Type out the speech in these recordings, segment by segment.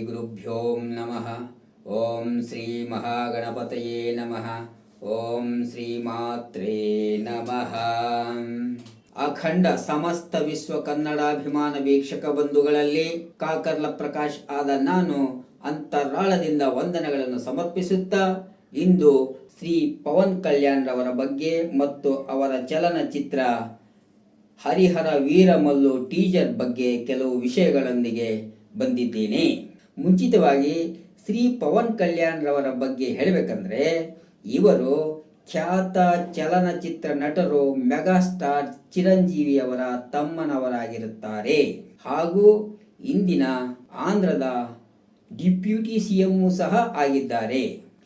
ಗುರುಭ್ಯೋ ನಮಃ. ಓಂ ಶ್ರೀ ಮಹಾಗಣಪತಯೇ ನಮಃ. ಓಂ ಶ್ರೀ ಮಾತ್ರೇ ನಮಃ. ಅಖಂಡ ಸಮಸ್ತ ವಿಶ್ವ ಕನ್ನಡಾಭಿಮಾನ ವೀಕ್ಷಕ ಬಂಧುಗಳಲ್ಲಿ ಕಾಕರ್ಲ ಪ್ರಕಾಶ್ ಆದ ನಾನು ಅಂತರಾಳದಿಂದ ವಂದನೆಗಳನ್ನು ಸಮರ್ಪಿಸುತ್ತಾ ಇಂದು ಶ್ರೀ ಪವನ್ ಕಲ್ಯಾಣ್ ರವರ ಬಗ್ಗೆ ಮತ್ತು ಅವರ ಚಲನಚಿತ್ರ ಹರಿಹರ ವೀರಮಲ್ಲು ಟೀಜರ್ ಬಗ್ಗೆ ಕೆಲವು ವಿಷಯಗಳೊಂದಿಗೆ ಬಂದಿದ್ದೇನೆ. ಮುಂಚಿತವಾಗಿ ಶ್ರೀ ಪವನ್ ಕಲ್ಯಾಣ್ ರವರ ಬಗ್ಗೆ ಹೇಳಬೇಕಂದ್ರೆ ಇವರು ಖ್ಯಾತ ಚಲನಚಿತ್ರ ನಟರು ಮೆಗಾಸ್ಟಾರ್ ಚಿರಂಜೀವಿಯವರ ತಮ್ಮನವರಾಗಿರುತ್ತಾರೆ ಹಾಗೂ ಇಂದಿನ ಆಂಧ್ರದ ಡಿಪ್ಯೂಟಿ CM ಸಹ ಆಗಿದ್ದಾರೆ.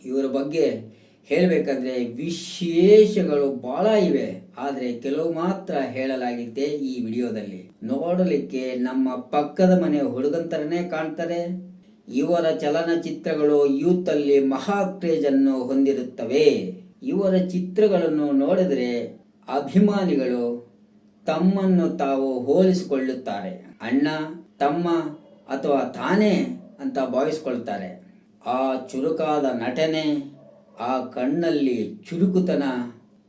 ಇವರ ಬಗ್ಗೆ ಹೇಳಬೇಕಂದ್ರೆ ವಿಶೇಷಗಳು ಬಹಳ ಇವೆ, ಆದರೆ ಕೆಲವು ಮಾತ್ರ ಹೇಳಲಾಗಿದೆ ಈ ವಿಡಿಯೋದಲ್ಲಿ. ನೋಡಲಿಕ್ಕೆ ನಮ್ಮ ಪಕ್ಕದ ಮನೆ ಹುಡುಗಂತರನೇ ಕಾಣ್ತಾರೆ. ಇವರ ಚಲನಚಿತ್ರಗಳು ಯೂತ್ ಅಲ್ಲಿ ಮಹಾ ಕ್ರೇಜ್ ಅನ್ನು ಹೊಂದಿರುತ್ತವೆ. ಇವರ ಚಿತ್ರಗಳನ್ನು ನೋಡಿದರೆ ಅಭಿಮಾನಿಗಳು ತಮ್ಮನ್ನು ತಾವು ಹೋಲಿಸಿಕೊಳ್ಳುತ್ತಾರೆ. ಅಣ್ಣ, ತಮ್ಮ ಅಥವಾ ತಾನೇ ಅಂತ ಭಾವಿಸಿಕೊಳ್ತಾರೆ. ಆ ಚುರುಕಾದ ನಟನೆ, ಆ ಕಣ್ಣಲ್ಲಿ ಚುರುಕುತನ,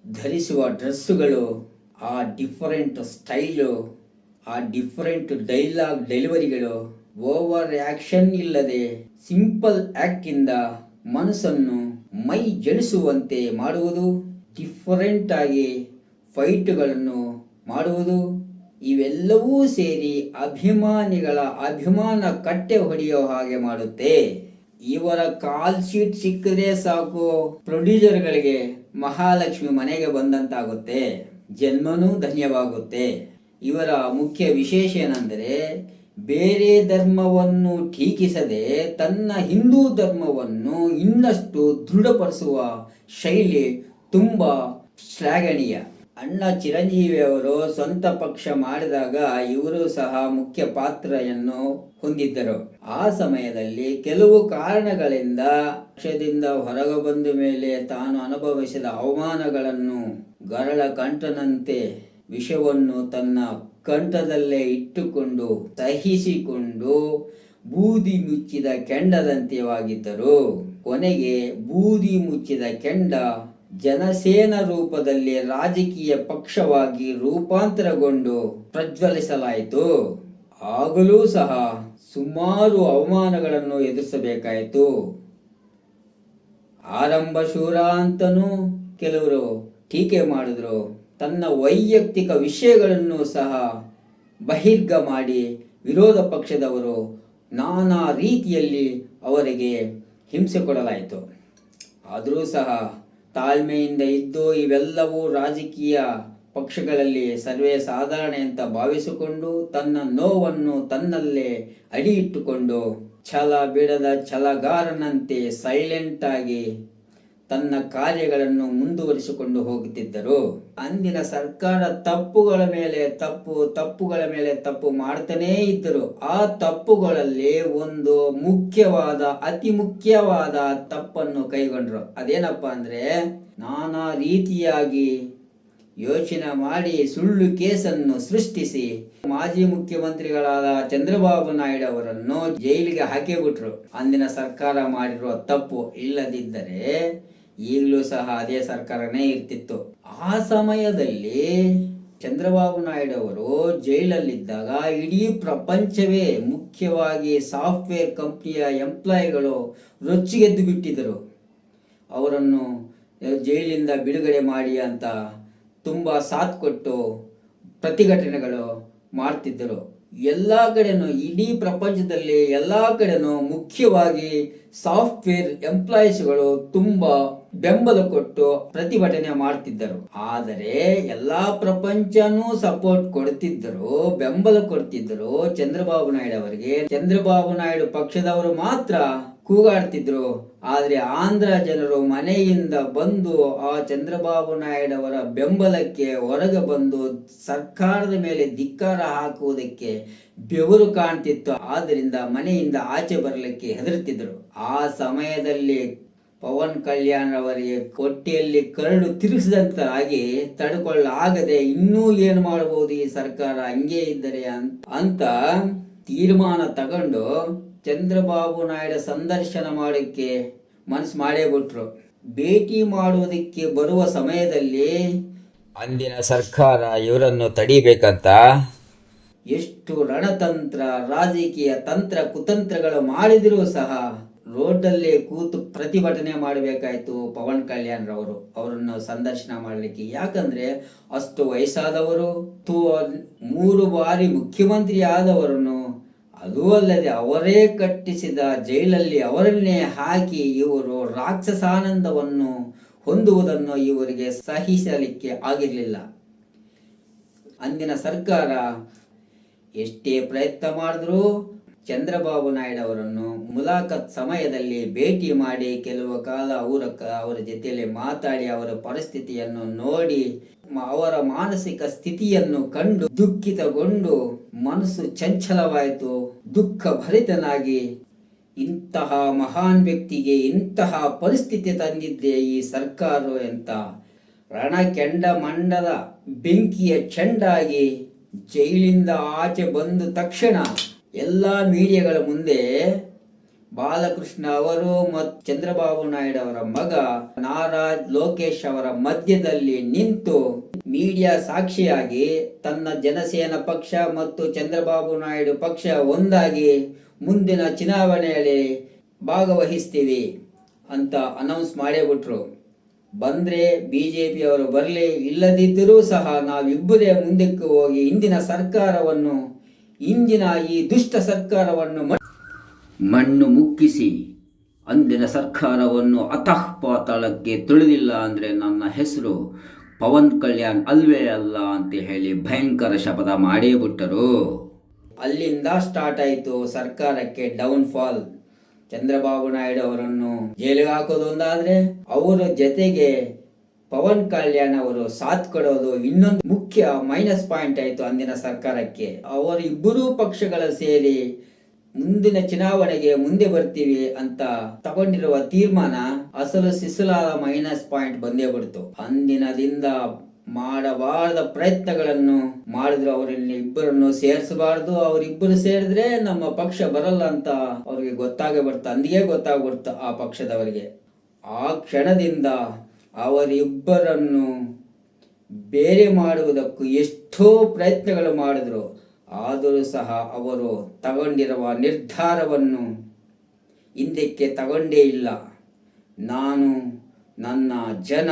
ಧರಿಸುವ ಡ್ರೆಸ್ಸುಗಳು, ಆ ಡಿಫರೆಂಟ್ ಸ್ಟೈಲು, ಆ ಡಿಫರೆಂಟ್ ಡೈಲಾಗ್ ಡೆಲಿವರಿಗಳು, ಓವರ್ ಆಕ್ಷನ್ ಇಲ್ಲದೆ ಸಿಂಪಲ್ ಆಕ್ಟ್ ಇಂದ ಮನಸ್ಸನ್ನು ಮೈ ಜಡಿಸುವಂತೆ ಮಾಡುವುದು, ಡಿಫರೆಂಟ್ ಆಗಿ ಫೈಟ್ಗಳನ್ನು ಮಾಡುವುದು, ಇವೆಲ್ಲವೂ ಸೇರಿ ಅಭಿಮಾನಿಗಳ ಅಭಿಮಾನ ಕಟ್ಟೆ ಹೊಡೆಯೋ ಹಾಗೆ ಮಾಡುತ್ತೆ. ಇವರ ಕಾಲ್ ಶೀಟ್ ಸಿಕ್ಕಿದ್ರೆ ಸಾಕು, ಪ್ರೊಡ್ಯೂಸರ್ಗಳಿಗೆ ಮಹಾಲಕ್ಷ್ಮಿ ಮನೆಗೆ ಬಂದಂತಾಗುತ್ತೆ, ಜನ್ಮನೂ ಧನ್ಯವಾಗುತ್ತೆ. ಇವರ ಮುಖ್ಯ ವಿಶೇಷ ಏನೆಂದರೆ ಬೇರೆ ಧರ್ಮವನ್ನು ಟೀಕಿಸದೆ ತನ್ನ ಹಿಂದೂ ಧರ್ಮವನ್ನು ಇನ್ನಷ್ಟು ದೃಢಪಡಿಸುವ ಶೈಲಿ ತುಂಬಾ ಶ್ಲಾಘನೀಯ. ಅಣ್ಣ ಚಿರಂಜೀವಿಯವರು ಸ್ವಂತ ಪಕ್ಷ ಮಾಡಿದಾಗ ಇವರು ಸಹ ಮುಖ್ಯ ಪಾತ್ರವನ್ನು ಹೊಂದಿದ್ದರು. ಆ ಸಮಯದಲ್ಲಿ ಕೆಲವು ಕಾರಣಗಳಿಂದ ಪಕ್ಷದಿಂದ ಹೊರಗೆ ಬಂದ ಮೇಲೆ ತಾನು ಅನುಭವಿಸಿದ ಅವಮಾನಗಳನ್ನು ಗರಳ ಕಂಠನಂತೆ ವಿಷವನ್ನು ತನ್ನ ಕಂಠದಲ್ಲೇ ಇಟ್ಟುಕೊಂಡು ಸಹಿಸಿಕೊಂಡು ಬೂದಿ ಮುಚ್ಚಿದ ಕೆಂಡದಂತೆವಾಗಿದ್ದರು. ಕೊನೆಗೆ ಬೂದಿ ಮುಚ್ಚಿದ ಕೆಂಡ ಜನಸೇನಾ ರೂಪದಲ್ಲಿ ರಾಜಕೀಯ ಪಕ್ಷವಾಗಿ ರೂಪಾಂತರಗೊಂಡು ಪ್ರಜ್ವಲಿಸಲಾಯಿತು. ಆಗಲೂ ಸಹ ಸುಮಾರು ಅವಮಾನಗಳನ್ನು ಎದುರಿಸಬೇಕಾಯಿತು. ಆರಂಭ ಶೂರ ಅಂತನೂ ಕೆಲವರು ಟೀಕೆ ಮಾಡಿದ್ರು. ತನ್ನ ವೈಯಕ್ತಿಕ ವಿಷಯಗಳನ್ನು ಸಹ ಬಹಿರ್ಗ ಮಾಡಿ ವಿರೋಧ ಪಕ್ಷದವರು ನಾನಾ ರೀತಿಯಲ್ಲಿ ಅವರಿಗೆ ಹಿಂಸೆ ಕೊಡಲಾಯಿತು. ಆದರೂ ಸಹ ತಾಳ್ಮೆಯಿಂದ ಇದ್ದು ಇವೆಲ್ಲವೂ ರಾಜಕೀಯ ಪಕ್ಷಗಳಲ್ಲಿ ಸರ್ವೇ ಸಾಧಾರಣ ಅಂತ ಭಾವಿಸಿಕೊಂಡು ತನ್ನ ನೋವನ್ನು ತನ್ನಲ್ಲೇ ಅಡಿ ಇಟ್ಟುಕೊಂಡು ಛಲ ಬಿಡದ ಛಲಗಾರನಂತೆ ಸೈಲೆಂಟ್ ಆಗಿ ತನ್ನ ಕಾರ್ಯಗಳನ್ನು ಮುಂದುವರಿಸಿಕೊಂಡು ಹೋಗುತ್ತಿದ್ದರು. ಅಂದಿನ ಸರ್ಕಾರ ತಪ್ಪುಗಳ ಮೇಲೆ ತಪ್ಪು ಮಾಡ್ತಾನೇ ಇದ್ದರು. ಆ ತಪ್ಪುಗಳಲ್ಲಿ ಒಂದು ಅತಿ ಮುಖ್ಯವಾದ ತಪ್ಪನ್ನು ಕೈಗೊಂಡ್ರು. ಅದೇನಪ್ಪ ಅಂದ್ರೆ ನಾನಾ ರೀತಿಯಾಗಿ ಯೋಚನೆ ಮಾಡಿ ಸುಳ್ಳು ಕೇಸನ್ನು ಸೃಷ್ಟಿಸಿ ಮಾಜಿ ಮುಖ್ಯಮಂತ್ರಿಗಳಾದ ಚಂದ್ರಬಾಬು ನಾಯ್ಡು ಅವರನ್ನು ಜೈಲಿಗೆ ಹಾಕಿಬಿಟ್ರು. ಅಂದಿನ ಸರ್ಕಾರ ಮಾಡಿರುವ ತಪ್ಪು. ಇಲ್ಲದಿದ್ದರೆ ಈಗಲೂ ಸಹ ಅದೇ ಸರ್ಕಾರನೇ ಇರ್ತಿತ್ತು. ಆ ಸಮಯದಲ್ಲಿ ಚಂದ್ರಬಾಬು ನಾಯ್ಡು ಅವರು ಜೈಲಲ್ಲಿದ್ದಾಗ ಇಡೀ ಪ್ರಪಂಚವೇ, ಮುಖ್ಯವಾಗಿ ಸಾಫ್ಟ್ವೇರ್ ಕಂಪ್ನಿಯ ಎಂಪ್ಲಾಯಿಗಳು ರೊಚ್ಚಿಗೆದ್ದು ಬಿಟ್ಟಿದ್ದರು. ಅವರನ್ನು ಜೈಲಿಂದ ಬಿಡುಗಡೆ ಮಾಡಿ ಅಂತ ತುಂಬ ಸಾಥ್ ಕೊಟ್ಟು ಪ್ರತಿಭಟನೆಗಳು ಮಾಡ್ತಿದ್ದರು. ಎಲ್ಲ ಕಡೆನೂ, ಇಡೀ ಪ್ರಪಂಚದಲ್ಲಿ ಎಲ್ಲ ಕಡೆನೂ ಮುಖ್ಯವಾಗಿ ಸಾಫ್ಟ್ವೇರ್ ಎಂಪ್ಲಾಯೀಸ್ಗಳು ತುಂಬ ಬೆಂಬಲ ಕೊಟ್ಟು ಪ್ರತಿಭಟನೆ ಮಾಡ್ತಿದ್ದರು. ಆದರೆ ಎಲ್ಲಾ ಪ್ರಪಂಚನೂ ಸಪೋರ್ಟ್ ಕೊಡ್ತಿದ್ದರು, ಬೆಂಬಲ ಕೊಡ್ತಿದ್ದರು ಚಂದ್ರಬಾಬು ನಾಯ್ಡು ಅವರಿಗೆ. ಚಂದ್ರಬಾಬು ನಾಯ್ಡು ಪಕ್ಷದವರು ಮಾತ್ರ ಕೂಗಾಡ್ತಿದ್ರು. ಆದರೆ ಆಂಧ್ರ ಜನರು ಮನೆಯಿಂದ ಬಂದು ಆ ಚಂದ್ರಬಾಬು ನಾಯ್ಡು ಅವರ ಬೆಂಬಲಕ್ಕೆ ಹೊರಗೆ ಬಂದು ಸರ್ಕಾರದ ಮೇಲೆ ಧಿಕ್ಕಾರ ಹಾಕುವುದಕ್ಕೆ ಬೆವರು ಕಾಣ್ತಿತ್ತು. ಆದ್ದರಿಂದ ಮನೆಯಿಂದ ಆಚೆ ಬರಲಿಕ್ಕೆ ಹೆದರುತ್ತಿದ್ದರು. ಆ ಸಮಯದಲ್ಲಿ ಪವನ್ ಕಲ್ಯಾಣ್ ಅವರಿಗೆ ಹೊಟ್ಟೆಯಲ್ಲಿ ಕರಡು ತಿರುಗಿಸಿದಂತಾಗಿ ತಡ್ಕೊಳ್ಳಾಗದೆ ಇನ್ನೂ ಏನು ಮಾಡಬಹುದು ಈ ಸರ್ಕಾರ ಹಂಗೆ ಇದ್ದರೆ ಅಂತ ತೀರ್ಮಾನ ತಗೊಂಡು ಚಂದ್ರಬಾಬು ನಾಯ್ಡು ಸಂದರ್ಶನ ಮಾಡೋಕ್ಕೆ ಮನಸ್ಸು ಮಾಡೇ ಬಿಟ್ರು. ಭೇಟಿ ಮಾಡುವುದಕ್ಕೆ ಬರುವ ಸಮಯದಲ್ಲಿ ಅಂದಿನ ಸರ್ಕಾರ ಇವರನ್ನು ತಡಿಬೇಕಂತ ಎಷ್ಟು ರಣತಂತ್ರ, ರಾಜಕೀಯ ತಂತ್ರ ಕುತಂತ್ರಗಳು ಮಾಡಿದರೂ ಸಹ ರೋಡಲ್ಲೇ ಕೂತು ಪ್ರತಿಭಟನೆ ಮಾಡಬೇಕಾಯ್ತು ಪವನ್ ಕಲ್ಯಾಣ್ ರವರು ಅವರನ್ನು ಸಂದರ್ಶನ ಮಾಡಲಿಕ್ಕೆ. ಯಾಕಂದ್ರೆ ಅಷ್ಟು ವಯಸ್ಸಾದವರು, 3 ಬಾರಿ ಮುಖ್ಯಮಂತ್ರಿ ಆದವರನ್ನು, ಅದೂ ಅಲ್ಲದೆ ಅವರೇ ಕಟ್ಟಿಸಿದ ಜೈಲಲ್ಲಿ ಅವರನ್ನೇ ಹಾಕಿ ಇವರು ರಾಕ್ಷಸಾನಂದವನ್ನು ಹೊಂದುವುದನ್ನು ಇವರಿಗೆ ಸಹಿಸಲಿಕ್ಕೆ ಆಗಿರಲಿಲ್ಲ. ಅಂದಿನ ಸರ್ಕಾರ ಎಷ್ಟೇ ಪ್ರಯತ್ನ ಮಾಡಿದ್ರೂ ಚಂದ್ರಬಾಬು ನಾಯ್ಡು ಅವರನ್ನು ಮುಲಾಖತ್ ಸಮಯದಲ್ಲಿ ಭೇಟಿ ಮಾಡಿ ಕೆಲವು ಕಾಲ ಅವರ ಜೊತೆಯಲ್ಲಿ ಮಾತಾಡಿ ಅವರ ಪರಿಸ್ಥಿತಿಯನ್ನು ನೋಡಿ ಅವರ ಮಾನಸಿಕ ಸ್ಥಿತಿಯನ್ನು ಕಂಡು ದುಃಖಿತಗೊಂಡು ಮನಸ್ಸು ಚಂಚಲವಾಯಿತು. ದುಃಖ ಭರಿತನಾಗಿ ಇಂತಹ ಮಹಾನ್ ವ್ಯಕ್ತಿಗೆ ಇಂತಹ ಪರಿಸ್ಥಿತಿ ತಂದಿದ್ದೆ ಈ ಸರ್ಕಾರ ಅಂತ ರಣಕೆಂಡ ಮಂಡಲ ಬೆಂಕಿಯ ಚೆಂಡಾಗಿ ಜೈಲಿಂದ ಆಚೆ ಬಂದ ತಕ್ಷಣ ಎಲ್ಲ ಮೀಡಿಯಾಗಳ ಮುಂದೆ ಬಾಲಕೃಷ್ಣ ಅವರು ಮತ್ತು ಚಂದ್ರಬಾಬು ನಾಯ್ಡು ಅವರ ಮಗ ನಾರಾಜ್ ಲೋಕೇಶ್ ಅವರ ಮಧ್ಯದಲ್ಲಿ ನಿಂತು ಮೀಡಿಯಾ ಸಾಕ್ಷಿಯಾಗಿ ತನ್ನ ಜನಸೇನಾ ಪಕ್ಷ ಮತ್ತು ಚಂದ್ರಬಾಬು ನಾಯ್ಡು ಪಕ್ಷ ಒಂದಾಗಿ ಮುಂದಿನ ಚುನಾವಣೆಯಲ್ಲಿ ಭಾಗವಹಿಸ್ತೀವಿ ಅಂತ ಅನೌನ್ಸ್ ಮಾಡೇ ಬಿಟ್ರು. ಬಂದ್ರೆ ಬಿಜೆಪಿ ಅವರು ಬರಲಿ, ಇಲ್ಲದಿದ್ದರೂ ಸಹ ನಾವಿಬ್ಬರೇ ಮುಂದಕ್ಕೆ ಹೋಗಿ ಇಂದಿನ ಈ ದುಷ್ಟ ಸರ್ಕಾರವನ್ನು ಮಣ್ಣು ಮುಕ್ಕಿಸಿ ಅಂದಿನ ಸರ್ಕಾರವನ್ನು ಅತಃ ಪಾತಾಳಕ್ಕೆ ತುಳಿದಿಲ್ಲ ಅಂದರೆ ನನ್ನ ಹೆಸರು ಪವನ್ ಕಲ್ಯಾಣ್ ಅಲ್ವೇ ಅಲ್ಲ ಅಂತ ಹೇಳಿ ಭಯಂಕರ ಶಪಥ ಮಾಡೇ ಬಿಟ್ಟರು. ಅಲ್ಲಿಂದ ಸ್ಟಾರ್ಟ್ ಆಯಿತು ಸರ್ಕಾರಕ್ಕೆ ಡೌನ್ಫಾಲ್. ಚಂದ್ರಬಾಬು ನಾಯ್ಡು ಅವರನ್ನು ಜೈಲಿಗೆ ಹಾಕೋದು ಒಂದಾದ್ರೆ, ಅವರ ಜೊತೆಗೆ ಪವನ್ ಕಲ್ಯಾಣ್ ಅವರು ಸಾಥ್ ಕೊಡೋದು ಇನ್ನೊಂದು ಮುಖ್ಯ ಮೈನಸ್ ಪಾಯಿಂಟ್ ಆಯಿತು ಅಂದಿನ ಸರ್ಕಾರಕ್ಕೆ. ಅವರಿಬ್ಬರೂ ಪಕ್ಷಗಳ ಸೇರಿ ಮುಂದಿನ ಚುನಾವಣೆಗೆ ಮುಂದೆ ಬರ್ತೀವಿ ಅಂತ ತಗೊಂಡಿರುವ ತೀರ್ಮಾನ ಅಸಲು ಸಿಸಲಾದ ಮೈನಸ್ ಪಾಯಿಂಟ್ ಬಂದೇ ಬಿಡ್ತು. ಅಂದಿನದಿಂದ ಮಾಡಬಾರದ ಪ್ರಯತ್ನಗಳನ್ನು ಮಾಡಿದ್ರು. ಇಬ್ಬರನ್ನು ಸೇರಿಸಬಾರ್ದು, ಅವರಿಬ್ಬರು ಸೇರಿದ್ರೆ ನಮ್ಮ ಪಕ್ಷ ಬರಲ್ಲ ಅಂತ ಅವ್ರಿಗೆ ಅಂದಿಗೆ ಗೊತ್ತಾಗ್ಬಿಡ್ತು ಆ ಪಕ್ಷದವರಿಗೆ. ಆ ಕ್ಷಣದಿಂದ ಅವರಿಬ್ಬರನ್ನು ಬೇರೆ ಮಾಡುವುದಕ್ಕೂ ಎಷ್ಟೋ ಪ್ರಯತ್ನಗಳು ಮಾಡಿದ್ರು. ಆದರೂ ಸಹ ಅವರು ತಗೊಂಡಿರುವ ನಿರ್ಧಾರವನ್ನು ಹಿಂದಕ್ಕೆ ತಗೊಂಡೇ ಇಲ್ಲ. ನಾನು, ನನ್ನ ಜನ,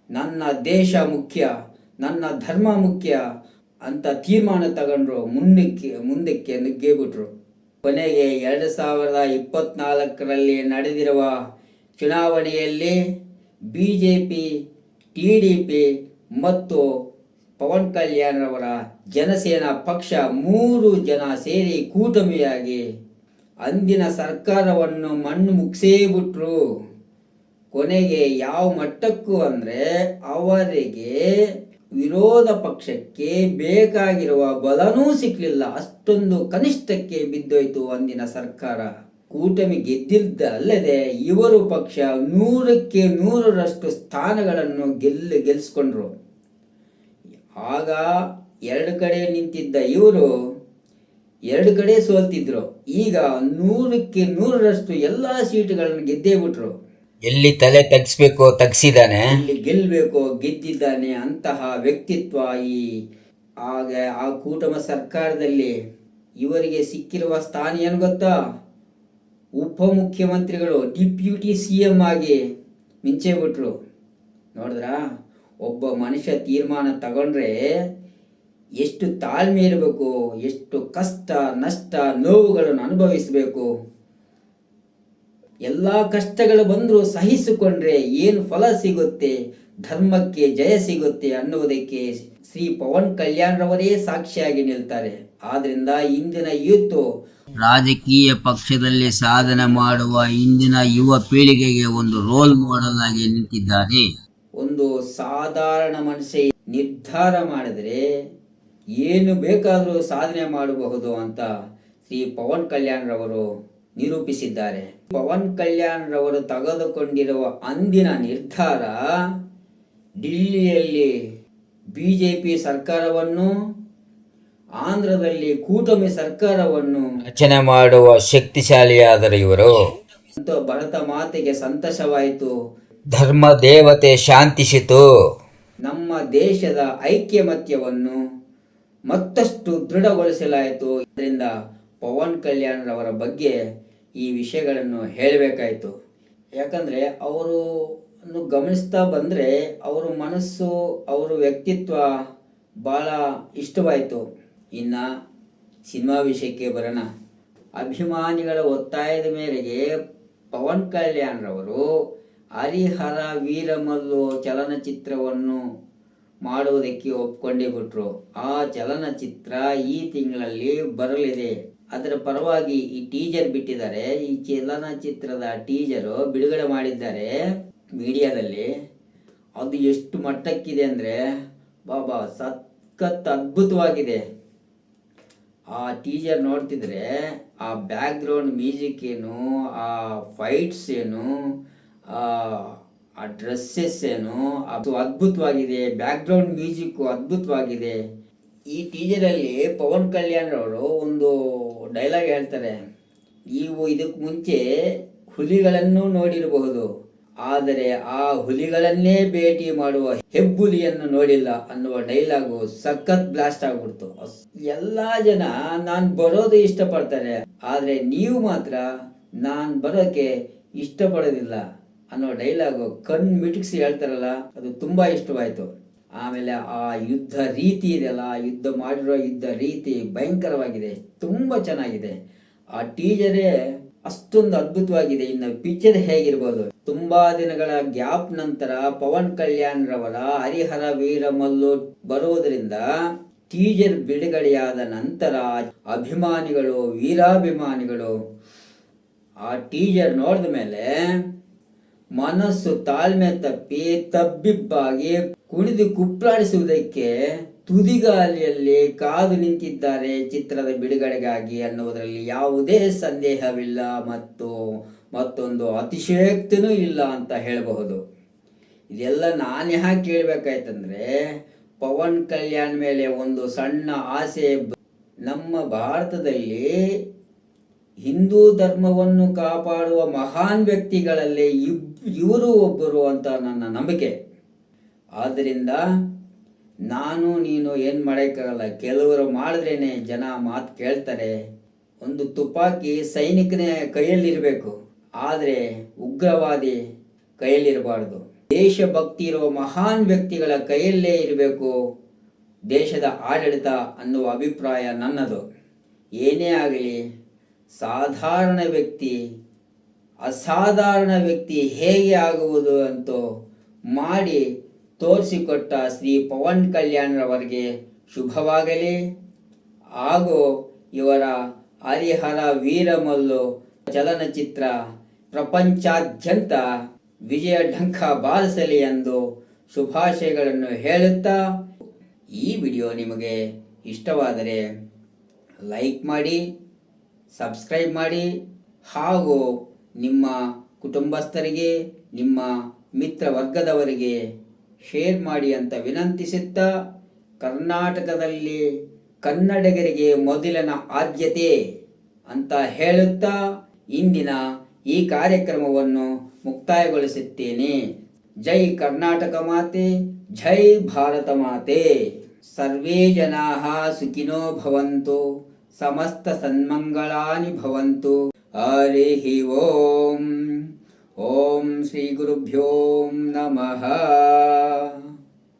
ನನ್ನ ದೇಶ ಮುಖ್ಯ, ನನ್ನ ಧರ್ಮ ಮುಖ್ಯ ಅಂತ ತೀರ್ಮಾನ ತಗೊಂಡ್ರು. ಮುಂದಕ್ಕೆ ನುಗ್ಗೇ ಬಿಟ್ರು. ಕೊನೆಗೆ 2024ರಲ್ಲಿ ನಡೆದಿರುವ ಚುನಾವಣೆಯಲ್ಲಿ ಬಿಜೆಪಿ, ಟಿಡಿಪಿ ಮತ್ತು ಪವನ್ ಕಲ್ಯಾಣ್ ಅವರ ಜನಸೇನಾ ಪಕ್ಷ 3 ಜನ ಸೇರಿ ಕೂಟಮಿಯಾಗಿ ಅಂದಿನ ಸರ್ಕಾರವನ್ನು ಮಣ್ಣು ಮುಗಿಸೇ ಬಿಟ್ರು. ಕೊನೆಗೆ ಯಾವ ಮಟ್ಟಕ್ಕೂ ಅಂದರೆ ಅವರಿಗೆ ವಿರೋಧ ಪಕ್ಷಕ್ಕೆ ಬೇಕಾಗಿರುವ ಬಲನೂ ಸಿಕ್ಕಲಿಲ್ಲ. ಅಷ್ಟೊಂದು ಕನಿಷ್ಠಕ್ಕೆ ಬಿದ್ದೋಯ್ತು ಅಂದಿನ ಸರ್ಕಾರ. ಕೂಟಮಿ ಗೆದ್ದಿದ್ದಲ್ಲದೆ ಇವರು ಪಕ್ಷ 100ಕ್ಕೆ 100ರಷ್ಟು ಸ್ಥಾನಗಳನ್ನು ಗೆಲ್ಲಿಸ್ಕೊಂಡ್ರು. ಆಗ 2 ಕಡೆ ನಿಂತಿದ್ದ ಇವರು 2 ಕಡೆ ಸೋಲ್ತಿದ್ರು. ಈಗ 100ಕ್ಕೆ 100ರಷ್ಟು ಎಲ್ಲ ಸೀಟುಗಳನ್ನು ಗೆದ್ದೇ ಬಿಟ್ರು. ಎಲ್ಲಿ ತಲೆ ತಗ್ಸ್ಬೇಕೋ ತಗ್ಸಿದಾನೆ, ಎಲ್ಲಿ ಗೆಲ್ಲಬೇಕೋ ಗೆದ್ದಿದ್ದಾನೆ. ಅಂತಹ ವ್ಯಕ್ತಿತ್ವ ಆಗ ಆ ಕೂಟಮ ಸರ್ಕಾರದಲ್ಲಿ ಇವರಿಗೆ ಸಿಕ್ಕಿರುವ ಸ್ಥಾನ ಏನು ಗೊತ್ತಾ? ಉಪಮುಖ್ಯಮಂತ್ರಿಗಳು, ಡಿಪ್ಯೂಟಿ CM ಆಗಿ ಮಿಂಚೇ ಬಿಟ್ರು. ನೋಡಿದ್ರಾ, ಒಬ್ಬ ಮನುಷ್ಯ ತೀರ್ಮಾನ ತಗೊಂಡ್ರೆ ಎಷ್ಟು ತಾಳ್ಮೆ ಇರಬೇಕು, ಎಷ್ಟು ಕಷ್ಟ ನಷ್ಟ ನೋವುಗಳನ್ನು ಅನುಭವಿಸಬೇಕು. ಎಲ್ಲ ಕಷ್ಟಗಳು ಬಂದರೂ ಸಹಿಸಿಕೊಂಡ್ರೆ ಏನು ಫಲ ಸಿಗುತ್ತೆ, ಧರ್ಮಕ್ಕೆ ಜಯ ಸಿಗುತ್ತೆ ಅನ್ನುವುದಕ್ಕೆ ಶ್ರೀ ಪವನ್ ಕಲ್ಯಾಣ್ ರವರೇ ಸಾಕ್ಷಿಯಾಗಿ ನಿಲ್ತಾರೆ. ಆದ್ರಿಂದ ಇಂದಿನ ಯೂತ್ ರಾಜಕೀಯ ಪಕ್ಷದಲ್ಲಿ ಸಾಧನೆ ಮಾಡುವ ಇಂದಿನ ಯುವ ಪೀಳಿಗೆಗೆ ಒಂದು ರೋಲ್ ಮಾಡೆಲ್ ಆಗಿ ನಿಂತಿದ್ದಾರೆ. ಒಂದು ಸಾಧಾರಣ ಮನುಷ್ಯ ನಿರ್ಧಾರ ಮಾಡಿದರೆ ಏನು ಬೇಕಾದರೂ ಸಾಧನೆ ಮಾಡಬಹುದು ಅಂತ ಶ್ರೀ ಪವನ್ ಕಲ್ಯಾಣ್ ರವರು ನಿರೂಪಿಸಿದ್ದಾರೆ. ಪವನ್ ಕಲ್ಯಾಣ್ ರವರು ತೆಗೆದುಕೊಂಡಿರುವ ಅಂದಿನ ನಿರ್ಧಾರ ಡಿಲ್ಲಿಯಲ್ಲಿ ಬಿಜೆಪಿ ಸರ್ಕಾರವನ್ನು ಆಂಧ್ರದಲ್ಲಿ ಕೂಟಮಿ ಸರ್ಕಾರವನ್ನು ರಚನೆ ಮಾಡುವ ಶಕ್ತಿಶಾಲಿಯಾದರು ಇವರು. ಅಂತ ಭರತ ಮಾತೆಗೆ ಸಂತಸವಾಯಿತು. ಧರ್ಮ ದೇವತೆ ಶಾಂತಿಸಿತು. ನಮ್ಮ ದೇಶದ ಐಕ್ಯಮತ್ಯವನ್ನು ಮತ್ತಷ್ಟು ದೃಢಗೊಳಿಸಲಾಯಿತು. ಇದರಿಂದ ಪವನ್ ಕಲ್ಯಾಣ್ರವರ ಬಗ್ಗೆ ಈ ವಿಷಯಗಳನ್ನು ಹೇಳಬೇಕಾಯಿತು. ಯಾಕಂದರೆ ಅವರು ಗಮನಿಸ್ತಾ ಬಂದರೆ ಅವರ ಮನಸ್ಸು, ಅವರ ವ್ಯಕ್ತಿತ್ವ ಭಾಳ ಇಷ್ಟವಾಯಿತು. ಇನ್ನು ಸಿನಿಮಾ ವಿಷಯಕ್ಕೆ ಬರೋಣ. ಅಭಿಮಾನಿಗಳ ಒತ್ತಾಯದ ಮೇರೆಗೆ ಪವನ್ ಕಲ್ಯಾಣ್ರವರು ಹರಿಹರ ವೀರಮಲ್ಲು ಚಲನಚಿತ್ರವನ್ನು ಮಾಡುವುದಕ್ಕೆ ಒಪ್ಕೊಂಡೇ ಬಿಟ್ರು. ಆ ಚಲನಚಿತ್ರ ಈ ತಿಂಗಳಲ್ಲಿ ಬರಲಿದೆ. ಅದರ ಪರವಾಗಿ ಈ ಟೀಜರ್ ಬಿಟ್ಟಿದ್ದಾರೆ. ಈ ಚಲನಚಿತ್ರದ ಟೀಜರು ಬಿಡುಗಡೆ ಮಾಡಿದ್ದಾರೆ ಮೀಡಿಯಾದಲ್ಲಿ. ಅದು ಎಷ್ಟು ಮಟ್ಟಕ್ಕಿದೆ ಅಂದರೆ ಬಾಬಾ ಸಖತ್ ಅದ್ಭುತವಾಗಿದೆ. ಆ ಟೀಜರ್ ನೋಡ್ತಿದ್ರೆ ಆ ಬ್ಯಾಕ್ಗ್ರೌಂಡ್ ಮ್ಯೂಸಿಕ್ ಏನು, ಆ ಫೈಟ್ಸ್ ಏನು, ಆ ಡ್ರೆಸ್ಸಸ್ ಏನು, ಅದು ಅದ್ಭುತವಾಗಿದೆ. ಬ್ಯಾಕ್ಗ್ರೌಂಡ್ ಮ್ಯೂಸಿಕ್ಕು ಅದ್ಭುತವಾಗಿದೆ. ಈ ಟೀಜರಲ್ಲಿ ಪವನ್ ಕಲ್ಯಾಣ್ರವರು ಒಂದು ಡೈಲಾಗ್ ಹೇಳ್ತಾರೆ, ನೀವು ಇದಕ್ಕೆ ಮುಂಚೆ ಹುಲಿಗಳನ್ನು ನೋಡಿರಬಹುದು, ಆದರೆ ಆ ಹುಲಿಗಳನ್ನೇ ಭೇಟಿ ಮಾಡುವ ಹೆಬ್ಬುಲಿಯನ್ನು ನೋಡಿಲ್ಲ ಅನ್ನುವ ಡೈಲಾಗು ಸಖತ್ ಬ್ಲಾಸ್ಟ್ ಆಗ್ಬಿಡ್ತು. ಎಲ್ಲ ಜನ ನಾನು ಬರೋದು ಇಷ್ಟಪಡ್ತಾರೆ, ಆದರೆ ನೀವು ಮಾತ್ರ ನಾನು ಬರೋಕ್ಕೆ ಇಷ್ಟಪಡೋದಿಲ್ಲ ಅನ್ನೋ ಡೈಲಾಗು ಕಣ್ಣು ಮಿಟುಕಿಸಿ ಹೇಳ್ತಾರಲ್ಲ, ಅದು ತುಂಬ ಇಷ್ಟವಾಯಿತು. ಆಮೇಲೆ ಆ ಯುದ್ಧ ರೀತಿ ಇದೆಯಲ್ಲ, ಆ ಯುದ್ಧ ಮಾಡಿರೋ ಯುದ್ಧ ರೀತಿ ಭಯಂಕರವಾಗಿದೆ, ತುಂಬ ಚೆನ್ನಾಗಿದೆ. ಆ ಟೀಜರೇ ಅಷ್ಟೊಂದು ಅದ್ಭುತವಾಗಿದೆ. ಇನ್ನು ಪಿಕ್ಚರ್ ಹೇಗಿರ್ಬೋದು? ತುಂಬಾ ದಿನಗಳ ಗ್ಯಾಪ್ ನಂತರ ಪವನ್ ಕಲ್ಯಾಣ್ರವರ ಹರಿಹರ ವೀರಮಲ್ಲು ಬರುವುದರಿಂದ ಟೀಜರ್ ಬಿಡುಗಡೆಯಾದ ನಂತರ ಅಭಿಮಾನಿಗಳು, ವೀರಾಭಿಮಾನಿಗಳು ಆ ಟೀಜರ್ ನೋಡಿದ ಮೇಲೆ ಮನಸ್ಸು ತಾಳ್ಮೆ ತಪ್ಪಿ ತಬ್ಬಿಬ್ಬಾಗಿ ಕುಣಿದು ಕುಪ್ಪಳಿಸುವುದಕ್ಕೆ ತುದಿಗಾಲಿಯಲ್ಲಿ ಕಾದು ನಿಂತಿದ್ದಾರೆ ಚಿತ್ರದ ಬಿಡುಗಡೆಗಾಗಿ ಅನ್ನುವುದರಲ್ಲಿ ಯಾವುದೇ ಸಂದೇಹವಿಲ್ಲ ಮತ್ತು ಮತ್ತೊಂದು ಅತಿಶಯೋಕ್ತಿನೂ ಇಲ್ಲ ಅಂತ ಹೇಳಬಹುದು. ಇದೆಲ್ಲ ನಾನು ಯಾಕೆ ಕೇಳಬೇಕಾಯ್ತಂದ್ರೆ, ಪವನ್ ಕಲ್ಯಾಣ್ ಮೇಲೆ ಒಂದು ಸಣ್ಣ ಆಸೆ. ನಮ್ಮ ಭಾರತದಲ್ಲಿ ಹಿಂದೂ ಧರ್ಮವನ್ನು ಕಾಪಾಡುವ ಮಹಾನ್ ವ್ಯಕ್ತಿಗಳಲ್ಲಿ ಇವರು ಒಬ್ಬರು ಅಂತ ನನ್ನ ನಂಬಿಕೆ. ಆದ್ದರಿಂದ ನಾನು ನೀನು ಏನು ಮಾಡೋಕ್ಕಾಗಲ್ಲ. ಕೆಲವರು ಮಾಡಿದ್ರೇನೆ ಜನ ಮಾತು ಕೇಳ್ತಾರೆ. ಒಂದು ತುಪಾಕಿ ಸೈನಿಕನೇ ಕೈಯಲ್ಲಿರಬೇಕು, ಆದರೆ ಉಗ್ರವಾದಿ ಕೈಯಲ್ಲಿರಬಾರ್ದು. ದೇಶಭಕ್ತಿ ಇರುವ ಮಹಾನ್ ವ್ಯಕ್ತಿಗಳ ಕೈಯಲ್ಲೇ ಇರಬೇಕು ದೇಶದ ಆಡಳಿತ ಅನ್ನುವ ಅಭಿಪ್ರಾಯ ನನ್ನದು. ಏನೇ ಆಗಲಿ, ಸಾಧಾರಣ ವ್ಯಕ್ತಿ ಅಸಾಧಾರಣ ವ್ಯಕ್ತಿ ಹೇಗೆ ಆಗುವುದು ಅಂತೂ ಮಾಡಿ ತೋರಿಸಿಕೊಟ್ಟ ಶ್ರೀ ಪವನ್ ಕಲ್ಯಾಣ್ರವರಿಗೆ ಶುಭವಾಗಲಿ. ಹಾಗೂ ಇವರ ಹರಿಹರ ವೀರಮಲ್ಲು ಚಲನಚಿತ್ರ ಪ್ರಪಂಚಾದ್ಯಂತ ವಿಜಯ ಢಂಕ ಬಾರಿಸಲಿ ಎಂದು ಶುಭಾಶಯಗಳನ್ನು ಹೇಳುತ್ತಾ, ಈ ವಿಡಿಯೋ ನಿಮಗೆ ಇಷ್ಟವಾದರೆ ಲೈಕ್ ಮಾಡಿ, ಸಬ್ಸ್ಕ್ರೈಬ್ ಮಾಡಿ ಹಾಗೂ ನಿಮ್ಮ ಕುಟುಂಬಸ್ಥರಿಗೆ, ನಿಮ್ಮ ಮಿತ್ರ ವರ್ಗದವರಿಗೆ ಶೇರ್ ಮಾಡಿ ಅಂತ ವಿನಂತಿಸುತ್ತಾ, ಕರ್ನಾಟಕದಲ್ಲಿ ಕನ್ನಡಿಗರಿಗೆ ಮೊದಲಿನ ಆದ್ಯತೆ ಅಂತ ಹೇಳುತ್ತಾ ಇಂದಿನ ಈ ಕಾರ್ಯಕ್ರಮವನ್ನು ಮುಕ್ತಾಯಗೊಳಿಸುತ್ತೇನೆ. ಜೈ ಕರ್ನಾಟಕ ಮಾತೆ, ಜೈ ಭಾರತ ಮಾತೆ. ಸರ್ವೇ ಜನಾಃ ಸುಖಿನೋ ಭವಂತು, ಸಮಸ್ತ ಸನ್ಮಂಗಳಾನಿ ಭವಂತು. ಹರಿ ಓಂ. ಓಂ ಶ್ರೀ ಗುರುಭ್ಯೋ ನಮಃ.